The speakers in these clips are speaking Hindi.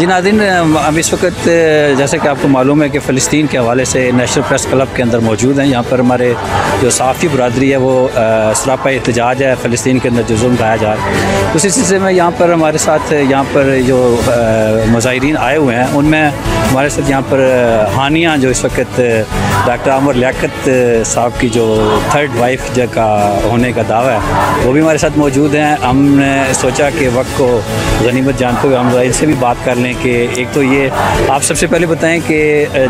जी नाज़रीन, अब इस वक्त जैसे कि आपको मालूम है कि फ़लस्तीन के हवाले से नेशनल प्रेस क्लब के अंदर मौजूद हैं। यहाँ पर हमारे जो सहाफ़ी बरदरी है वो सरापा एहतजाज है फ़लस्तीन के अंदर जो जुल्म ढाया जा रहा है। उसी सिलसिले में यहाँ पर हमारे साथ यहाँ पर जो मुज़ाहिरीन आए हुए हैं उनमें हमारे साथ यहाँ पर हानिया जो इस वक्त डॉक्टर आमर लियाकत साहब की जो थर्ड वाइफ का होने का दावा है वो भी हमारे साथ मौजूद हैं। हमने सोचा कि वक्त को गनीमत जानते हुए हम इनसे भी बात कर लें कि एक तो ये आप सबसे पहले बताएं कि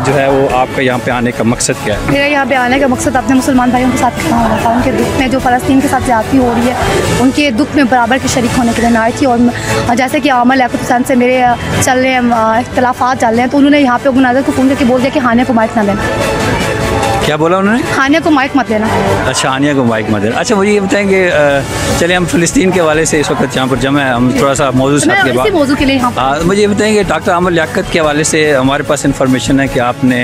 जो है वो आपका यहाँ पे आने का मकसद क्या है? मेरा यहाँ पे आने का मकसद अपने मुसलमान भाइयों के साथ खड़ा होना था। उनके दुख में जो फ़लस्तीन के साथ ज़्यादती हो रही है उनके दुख में बराबर के शरीक होने के लिए आई थी। और जैसे कि आमर लियाकत हुसैन से मेरे चल रहे हैं इख्तलाफात चल रहे हैं तो उन्होंने यहाँ पे मुनाज़र को फ़ोन करके बोल दिया कि हानिया को माइक ना देना। क्या बोला उन्होंने? हानिया को माइक मत देना। अच्छा, हानिया को माइक मत देना। अच्छा, मुझे ये बताएंगे, चलिए हम फ़लस्तीन के हवाले से इस वक्त यहाँ पर जमा है, हम थोड़ा सा मौजूद के बाद मौजू के लिए यहाँ मुझे ये बताएंगे डॉक्टर आमर लियाकत के हवाले से हमारे पास इन्फॉर्मेशन है कि आपने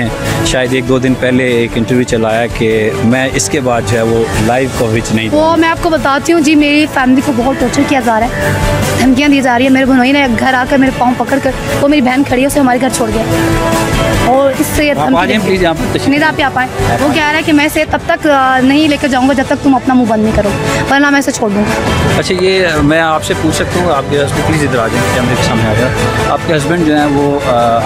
शायद 1-2 दिन पहले एक इंटरव्यू चलाया कि मैं इसके बाद जो है वो लाइव कवरेज नहीं वो मैं आपको बताती हूँ जी। मेरी फैमिली को बहुत टॉर्चर किया जा रहा है, धमकियाँ दी जा रही है। मेरे बहनोई ने घर आकर मेरे पाँव पकड़ कर, वो मेरी बहन खड़ी है, उसे हमारे घर छोड़ गया और इससे प्लीज़ यहाँ पर नहीं आप आ पाए। वो कह रहा है कि मैं इसे तब तक नहीं लेकर जाऊँगा जब तक तुम अपना मुँह बंद नहीं करो, वरना मैं इसे छोड़ दूँगा। अच्छा, ये मैं आपसे पूछ सकता हूँ, आपके हस्बैंड प्लीज़ इधर आ जाए, कैमरे के सामने आ जाए। आपके हस्बैंड जो हैं वो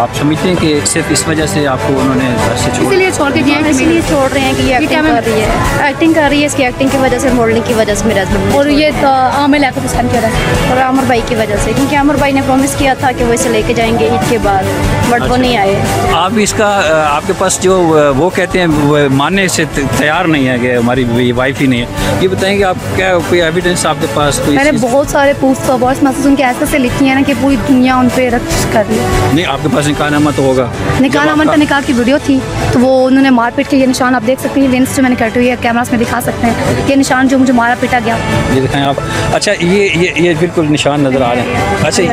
आप समझते हैं कि सिर्फ इस वजह से आपको उन्होंने घर से इसलिए छोड़ के गए, इसलिए छोड़ रहे हैं कि ये एक्टिंग कर रही है, एक्टिंग कर रही है, इसकी एक्टिंग की वजह से, मॉडलिंग की वजह से मेरे हस्बैंड और ये आमर लियाकत हुसैन की वजह से और आमर भाई की वजह से, क्योंकि आमर भाई ने प्रॉमिस किया था कि वो इसे लेके जाएंगे ईद के बाद, बट वो नहीं आए। आप इसका आपके पास जो वो कहते हैं वो मानने से तैयार नहीं है कि हमारी वाइफ ही नहीं है, ये बताएंगे आप क्या कोई एविडेंस आपके पास? मैंने बहुत सारे प्रूफ वॉइस मैसेज उनके ऐसे लिखी है ना कि पूरी दुनिया उन पर रक्ष कर रही है। नहीं, आपके पास निकाहनामा तो होगा? निकाहनामा तो निकाह की वीडियो थी तो वो उन्होंने मारपीट के ये निशान आप देख सकते हैं, लेंस जो मैंने कटी हुई है कैमरास में दिखा सकते हैं, ये निशान जो मुझे मारा पीटा गया, ये दिखाएं आप। अच्छा, ये बिल्कुल निशान नज़र आ रहे हैं। अच्छा,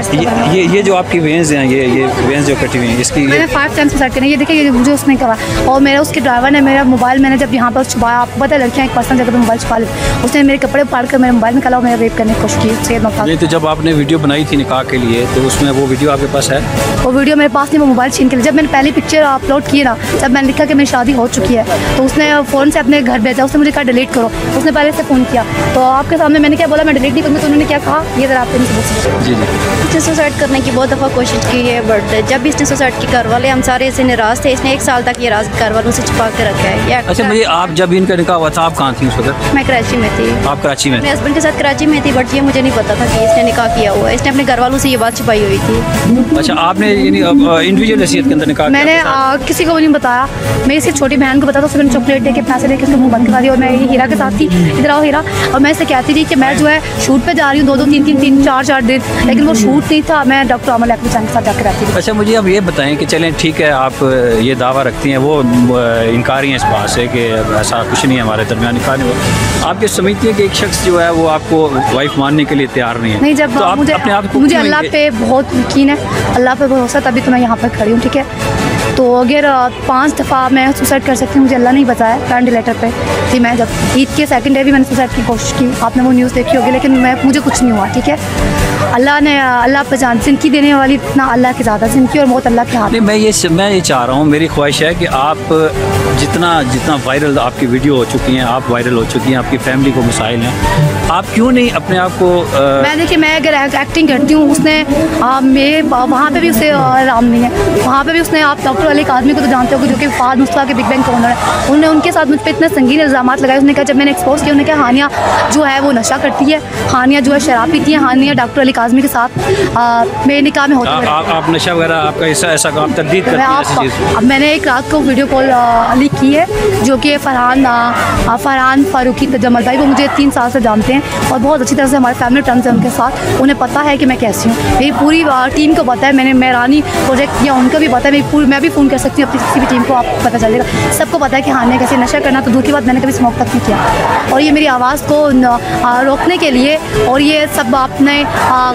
ये जो आपकी वेंस हैं, ये वेंस जो कटी हुई हैं, इसकी मैंने 5 टाइम्स सेट करना, ये देखिए ये मुझे उसने कहा। और मेरा उसके ड्राइवर ने मेरा मोबाइल, मैंने जब यहाँ पर छुपाया, आपको पता है लड़कियाँ एक पर्सन जगह मोबाइल छुपा लेती, उसने मेरे कपड़े फाड़ कर मेरा मोबाइल निकाला और मेरा रेप करने की कोशिश की। नहीं, तो जब आपने वीडियो बनाई थी निकाह के लिए तो उसमें वो वीडियो आपके पास है? वो वीडियो मेरे पास नहीं, वो मोबाइल छीन के लिए। जब मैंने पहली पिक्चर अपलोड की ना, जब मैंने लिखा कि मेरी शादी हो चुकी है तो उसने फ़ोन से अपने घर भेजा, उसने मुझे कहा डिलीट करो, उसने पहले से फ़ोन किया तो आपके सामने मैंने क्या बोला, मैं डिलीट नहीं करूँगी, तो उन्होंने क्या कहा ये ज़रा आपके नहीं। जी जी, इसने सुसाइड करने की बहुत दफ़ा कोशिश की है, बट जब इसने सुसाइड की घर वाले हम सारे इसे निराश थे, इसने 1 साल तक ये राज घर वालों से छुपा के रखा है। अच्छा, मुझे आप जब इनका निकाह हुआ था आप कहाँ थी उस वक्त? मैं कराची में थी। आप कराची में? मेरे हस्बैंड के साथ कराची में थी, बट ये मुझे नहीं पता था कि इसने निकाह किया हुआ है। इसने अपने घर वालों से ये बात छुपाई हुई थी। अच्छा, आपने इंडिविजुअल हैसियत के अंदर निकाह मैंने किसी को नहीं बताया, मेरी सिर्फ छोटी बहन को बताया, उससे मैंने चॉकलेट दे के पैसे दे के उसका मुँह बंद करा दिया। और मैं हीरा के साथ थी, इधर आओ हीरा, और मैं इससे कहती थी कि मैं जो है शूट पे जा रही हूँ 2-2, 3-3, 4-4 दिन, लेकिन वो शूट नहीं था, मैं डॉक्टर आमर लियाकत हुसैन के साथ जाकर रहती थी। अच्छा, मुझे अब ये बताएं कि चलें ठीक है, आप ये दावा रखती हैं, वो इनकारी हैं इस बात से कि ऐसा कुछ नहीं है हमारे दरमियान, निकाह नहीं हुआ। आप ये समझती हैं कि एक शख्स जो है वो आपको वाइफ मानने के लिए तैयार नहीं है? नहीं, जब तो मुझे अल्लाह पे बहुत यकीन है, अल्लाह पे भरोसा, तभी तो मैं यहाँ पर खड़ी हूँ, ठीक है। तो अगर 5 दफ़ा मैं सुसाइड कर सकती हूँ, मुझे अल्लाह नहीं बताया वेंटिलेटर पे कि मैं जब ईद के सेकंड डे भी मैंने सुसाइड की कोशिश की, आपने वो न्यूज़ देखी होगी, लेकिन मुझे कुछ नहीं हुआ, ठीक है। अल्लाह पर जान, जिंदगी देने वाली इतना अल्लाह की ज़्यादा, जिंदगी और मौत अल्लाह के हाथ। नहीं, मैं ये चाह रहा हूँ, मेरी ख्वाहिश है कि आप जितना वायरल आपकी वीडियो हो चुकी हैं, आप वायरल हो चुकी हैं, आपकी फैमिली को मसाइल हैं, आप क्यों नहीं अपने आप को मैं देखिए, मैं अगर एक्टिंग करती हूँ, उसने मेरे वहाँ पे भी उसे आराम नहीं है, वहाँ पे भी उसने, आप डॉक्टर वाले एक आदमी को तो जानते हो जो कि फाद मुस्तफा के बिग बैंग का ओनर है, उन्होंने उनके साथ मुझ पर इतने संगीन इल्ज़ाम लगाए। उसने कहा, जब मैंने एक्सपोज किया, उन्होंने कहा हानिया जो है वो नशा करती है, हानिया जो है शराब पीती है, हानिया डॉक्टर अली काज़मी के साथ मेरे निकाह में होती है। आप नशा वगैरह आपका ऐसा काम तरदीद करती हैं? अब मैंने एक रात को वीडियो कॉल लीक की है जो कि फरहान फारूकी तजम्मल भाई, वो मुझे 3 साल से जानते हैं और बहुत अच्छी तरह से हमारे फैमिली टर्म्स हैं उनके साथ, उन्हें पता है कि मैं कैसी हूँ, मेरी पूरी टीम को पता है, मैं रानी प्रोजेक्ट किया, उनको भी पता है, मैं भी भी फ़ोन कर सकती हूँ अपनी किसी भी टीम को, आप पता चल जाएगा। सबको पता है कि हानिया कैसे नशा करना तो दूर की बात, मैंने कभी स्मोक तक नहीं किया। और ये मेरी आवाज़ को रोकने के लिए और ये सब अपने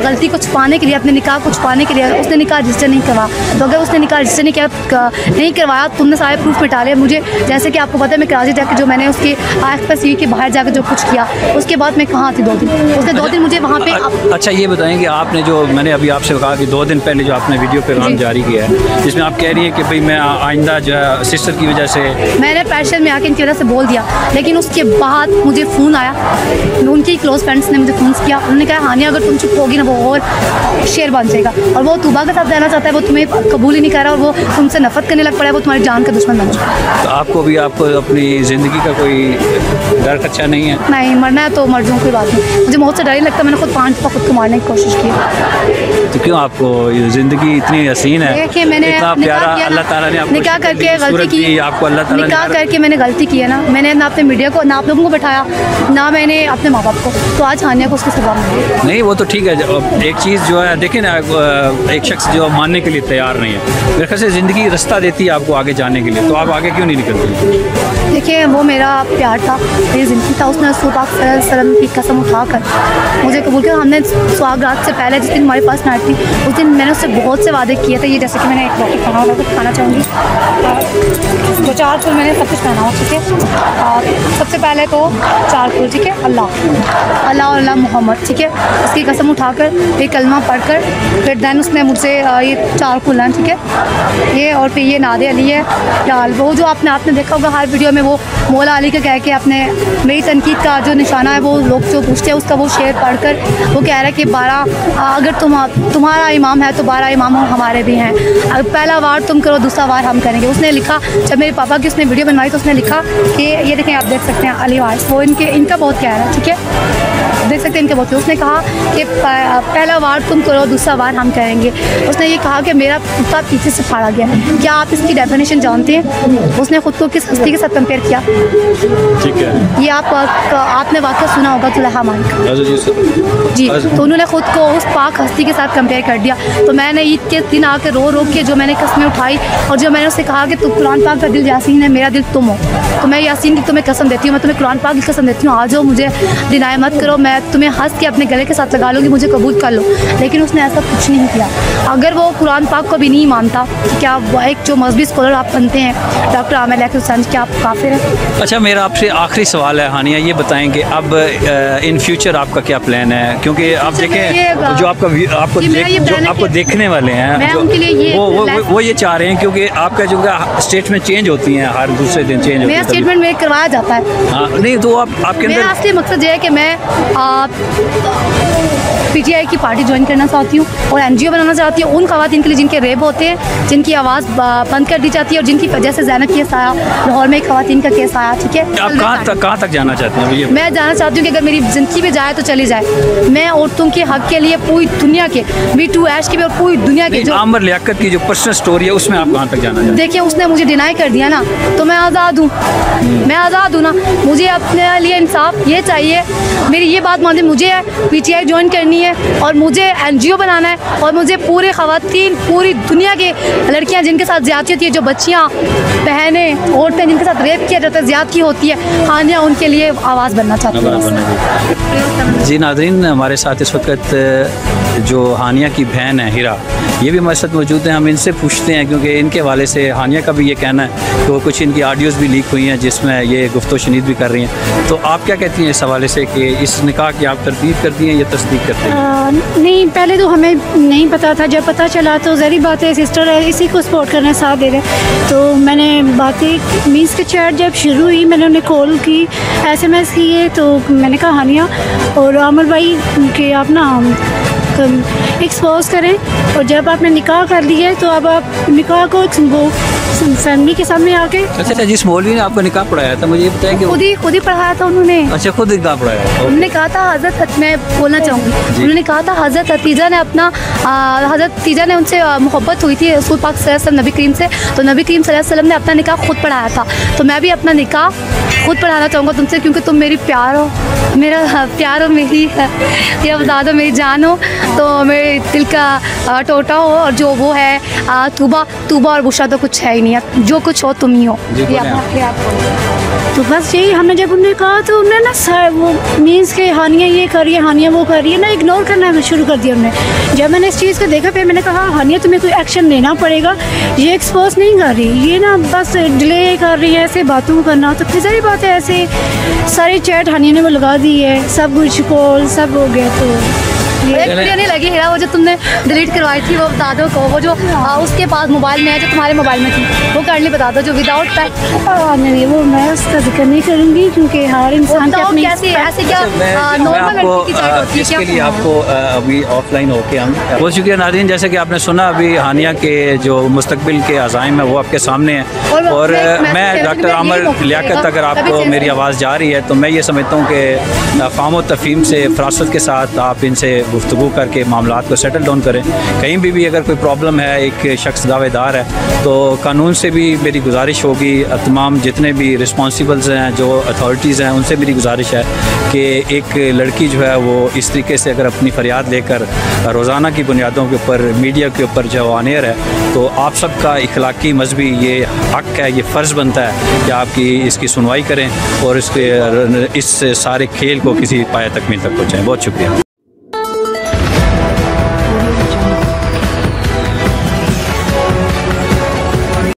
गलती को छुपाने के लिए, अपने निकाह को छुपाने के लिए, उसने निकाह रजिस्टर नहीं करवाया। तो अगर उसने निकाह रजिस्टर नहीं करवाया, तुमने सारे प्रूफ मिटा लिए मुझे। जैसे कि आपको पता है मैं कराची जाकर जो मैंने उसकी एक्सप्रेस के बाहर जाकर जो कुछ किया, उसके बाद मैं कहाँ थी 2 दिन, उसने 2 दिन मुझे वहाँ पे। अच्छा ये बताएंगे आपने जो मैंने अभी आपसे कहा कि 2 दिन पहले जो आपने वीडियो पैगाम जारी किया है जिसमें आप कह रही हैं कि भाई मैं आइंदा जो है सिस्टर की वजह से मैंने पैशन में आके इनकी वजह से बोल दिया, लेकिन उसके बाद मुझे फ़ोन आया, उनकी क्लोज फ्रेंड्स ने मुझे फ़ोन किया। उन्होंने कहा हानिया अगर तुम चुप होगी ना वो और शेर बन जाएगा, और वो तूबा के साथ रहना चाहता है, वो तुम्हें कबूल ही नहीं कर रहा, और वो तुमसे नफरत करने लग पड़ा है, वो तुम्हारी जान का दुश्मन बन चुका है। तो आपको भी आपको अपनी ज़िंदगी का कोई डर खदशा नहीं है? नहीं, मरना है तो मर जाऊँ, कोई बात नहीं, मुझे मौत से डर ही लगता। मैंने खुद 5 दफ़ा खुद को मारने की कोशिश की। तो क्यों आपको ये ज़िंदगी इतनी हसीन है, देखिए मैंने इतना प्यारा अल्लाह ताला ने आपको निकाह करके गलती की, आपको अल्लाह ताला निकाह करके मैंने गलती की है ना, मैंने ना अपने मीडिया को, ना आप लोगों को बैठाया, ना मैंने अपने माँ बाप को, तो आज हानिया को उसकी सजा मिली। नहीं वो तो ठीक है, एक चीज़ जो है देखिए ना, एक शख्स जो मानने के लिए तैयार नहीं है, मेरे ख्याल से ज़िंदगी रास्ता देती है आपको आगे जाने के लिए, तो आप आगे क्यों नहीं निकलते? देखिए वो मेरा प्यार था, मेरी ज़िंदगी था, उसने रसूल पाक सल्लल्लाहु अलैहि वसल्लम की कसम उठाकर मुझे कबूल किया। हमने सुहागरात से पहले जिस दिन हमारे पास नाइट थी, उस दिन मैंने उससे बहुत से वादे किए थे। ये जैसे कि मैंने एक बाकी खाना चाहूँगी, 4 फूल मैंने सब कुछ पहना हुआ, ठीक है। सबसे पहले तो 4 फूल, ठीक है, अल्लाह अल्लाह और अल्लाह मोहम्मद, ठीक है, उसकी कसम उठाकर एक कलमा पढ़कर फिर दैन उसने मुझसे ये 4 फूल हैं, ठीक है, ये और फिर ये नादे अली है यार, वो जो आपने देखा होगा हर वीडियो में, वो मौला अली का कह के अपने मेरी तनकीद का जो निशाना है, वो लोग जो पूछते हैं उसका वो शेर पढ़कर वो कह रहा है कि 12 अगर तुम्हारा इमाम है तो 12 इमाम हमारे भी हैं, अगर पहला वार तुम करो दूसरा वार हम करेंगे। उसने लिखा, जब मेरे पापा की उसने वीडियो बनवाई तो उसने लिखा कि ये देखें, आप देख सकते हैं अली वारिस, वो इनका बहुत कह रहा है, ठीक है, देख सकते हैं इनका बहुत। उसने कहा कि पहला वार तुम करो दूसरा वार हम करेंगे। उसने ये कहा कि मेरा कुत्ता पीछे से फाड़ा गया। क्या आप इसकी डेफिनेशन जानते हैं? उसने खुद को किस हस्ती के साथ कंपेयर किया? ठीक है, ये आपने वाक़या सुना होगा तुलहा मालिक जी, तो उन्होंने खुद को उस पाक हस्ती के साथ कंपेयर कर दिया। तो मैंने ईद के दिन आकर रो के जो मैंने कस्में उठाई, और जो मैंने उससे कहा कि तू कुरान पाक का दिल यासीन है, मेरा दिल तुम हो, तो मैं यासीन की तुम्हें कसम देती हूँ, मैं तुम्हें कुरान पाक की कसम देती हूँ, आ जाओ, मुझे डिनाई मत करो, मैं तुम्हें हंस के अपने गले के साथ लगा लूँगी, मुझे कबूल कर लो। लेकिन उसने ऐसा कुछ नहीं किया। अगर वो कुरान पाक को भी नहीं मानता, क्या एक जो मजहबी स्कॉलर आप बनते हैं डॉक्टर आमिर लैकी हुसैन, क्या आप काफिर हैं? अच्छा मेरा आपसे आखिरी सवाल है हानिया, ये बताएंगे अब इन फ्यूचर आपका क्या प्लान है? क्योंकि आप देखें जो आपको देखने वाले हैं वो ये चाह रहे हैं, क्योंकि आपका जो स्टेटमेंट चेंज होती हैं हर दूसरे दिन चेंज होती है, मेरा स्टेटमेंट में करवाया जाता है। हाँ नहीं तो आपके अंदर असली मकसद ये है कि मैं पीटीआई की पार्टी ज्वाइन करना चाहती हूँ और एनजीओ बनाना चाहती हूँ उन खवातीन के लिए जिनके रेप होते हैं, जिनकी आवाज़ बंद कर दी जाती है, और जिनकी वजह से ज़ैनब केस आया, लाहौर में एक खवातीन का केस आया, ठीक है। आप कहाँ तक जाना चाहते हैं भैया? मैं जाना चाहती हूँ कि अगर मेरी ज़िंदगी भी जाए तो चली जाए। मैं औरतों के हक के लिए पूरी दुनिया के Me2 ऐश की भी और पूरी दुनिया के जो आमिर लियाकत की जो पर्सनल स्टोरी है उसमें आप कहाँ तक जाना चाहते हैं? देखिए उसने मुझे डिनाई कर दिया ना, तो मैं आज़ाद हूँ, मैं आज़ाद हूँ ना। मुझे अपने लिए इंसाफ ये चाहिए, मेरी ये बात मानिए, मुझे पीटीआई ज्वाइन करनी है और मुझे एनजीओ बनाना है, और मुझे पूरे खवातीन पूरी दुनिया के लड़कियां जिनके साथ ज़्यादती होती है, जो बच्चियां बहनें औरतें जिनके साथ रेप किया जाता है, ज़्यादती होती है, हानिया उनके लिए आवाज़ बनना चाहती हूँ। जी नाज़रीन, हमारे साथ इस वक्त जो हानिया की बहन है हिरा, ये भी हमारे साथ मौजूद हैं। हम इनसे पूछते हैं क्योंकि इनके हवाले से हानिया का भी ये कहना है कि वो कुछ इनकी ऑडियोज़ भी लीक हुई हैं जिसमें ये गुफ्तो शनीद भी कर रही हैं। तो आप क्या कहती हैं इस हवाले से कि इस निकाह की आप तरदीद करती हैं या तस्दीक करती हैं? नहीं, पहले तो हमें नहीं पता था, जब पता चला तो ज़री बात है, सिस्टर है, इसी को सपोर्ट करना साथ दे रहे। तो मैंने बातें मीन्स के चैट जब शुरू हुई, मैंने उन्हें कॉल की, SMS किए, तो मैंने कहा हानिया और आमिर भाई कि आप ना एक्सपोज करें, और जब आपने निकाह कर लिया है तो अब आप निकाह को वो फैमिली के सामने आके। अच्छा, जिस मौलवी ने आपको निकाह पढ़ाया था, मुझे ये बताया कि खुद ही पढ़ाया था उन्होंने। अच्छा, खुद निकाह पढ़ाया। उन्होंने कहा था हज़रत, मैं बोलना चाहूँगी, उन्होंने कहा था हज़रत हतीजा ने अपना हज़रत हतीजा ने उनसे मोहब्बत हुई थी रसूल पाक सल्लल्लाहु अलैहि वसल्लम नबी करीम से, तो नबी करीम सल्लल्लाहु अलैहि वसल्लम ने अपना निकाह खुद पढ़ाया था। तो मैं भी अपना निकाह खुद पढ़ाना चाहूँगा तुमसे, क्योंकि तुम मेरी प्यार हो, मेरा प्यार हो, मेरी या बता दो मेरी जान हो, तो मेरे दिल का टोटा हो, और जो वो है तूबा और बुशरा तो कुछ है ही नहीं है, जो कुछ हो तुम ही हो। तो बस यही हमने जब उन्हें कहा तो उन्होंने ना वो मीन्स के हानिया ये करिए, हानिया वो करिए ना, इग्नोर करना शुरू कर दिया उन्होंने। जब मैंने इस चीज़ को देखा फिर मैंने कहा हानिया तुम्हें कोई एक्शन लेना पड़ेगा, ये एक्सपोज नहीं कर रही, ये ना बस डिले कर रही है ऐसे बातों को करना। तो फिर सारी बात है, ऐसे सारी चैट हानिया ने वो लगा दी है, सब कुछ कॉल सब हो गया। तो एक वीडियो नहीं लगी है वो जो तुमने डिलीट करवाई थी, वो बता दो को, वो जो उसके पास मोबाइल में है, जो तुम्हारे मोबाइल में थी, वो करनी बता दो, जो विदाउट नहीं, वो मैं उसका जिक्र नहीं करूँगी क्योंकि हर इंसान के अपनी कैसे ऐसे क्या नॉर्मल लड़की की चैट होती है, इसके लिए आपको अभी ऑफलाइन होके हम बहुत शुक्रिया नाज़रीन। जैसे कि आपने सुना अभी हानिया के जो मुस्तकबिल के अज़ाइम है वो आपके सामने हैं, और मैं डॉक्टर आमिर लियाकत, अगर आपको मेरी आवाज़ जा रही है तो मैं ये समझता हूँ कि फ़ाहम व तफ़हीम से फरासत के साथ आप इनसे गुफ्तगू करके मामलात को सेटल डाउन करें। कहीं भी अगर कोई प्रॉब्लम है, एक शख्स दावेदार है, तो कानून से भी मेरी गुजारिश होगी, तमाम जितने भी रिस्पॉन्सिबल्स हैं, जो अथॉरिटीज़ हैं, उनसे मेरी गुजारिश है कि एक लड़की जो है वो इस तरीके से अगर अपनी फ़रियाद लेकर रोज़ाना की बुनियादों के ऊपर मीडिया के ऊपर जो ऑन-एयर है, तो आप सबका इखलाकी मजहबी ये हक़ है, ये फ़र्ज़ बनता है कि आपकी इसकी सुनवाई करें और इस सारे खेल को किसी पाया तकमील तक पहुँचाएँ। बहुत शुक्रिया।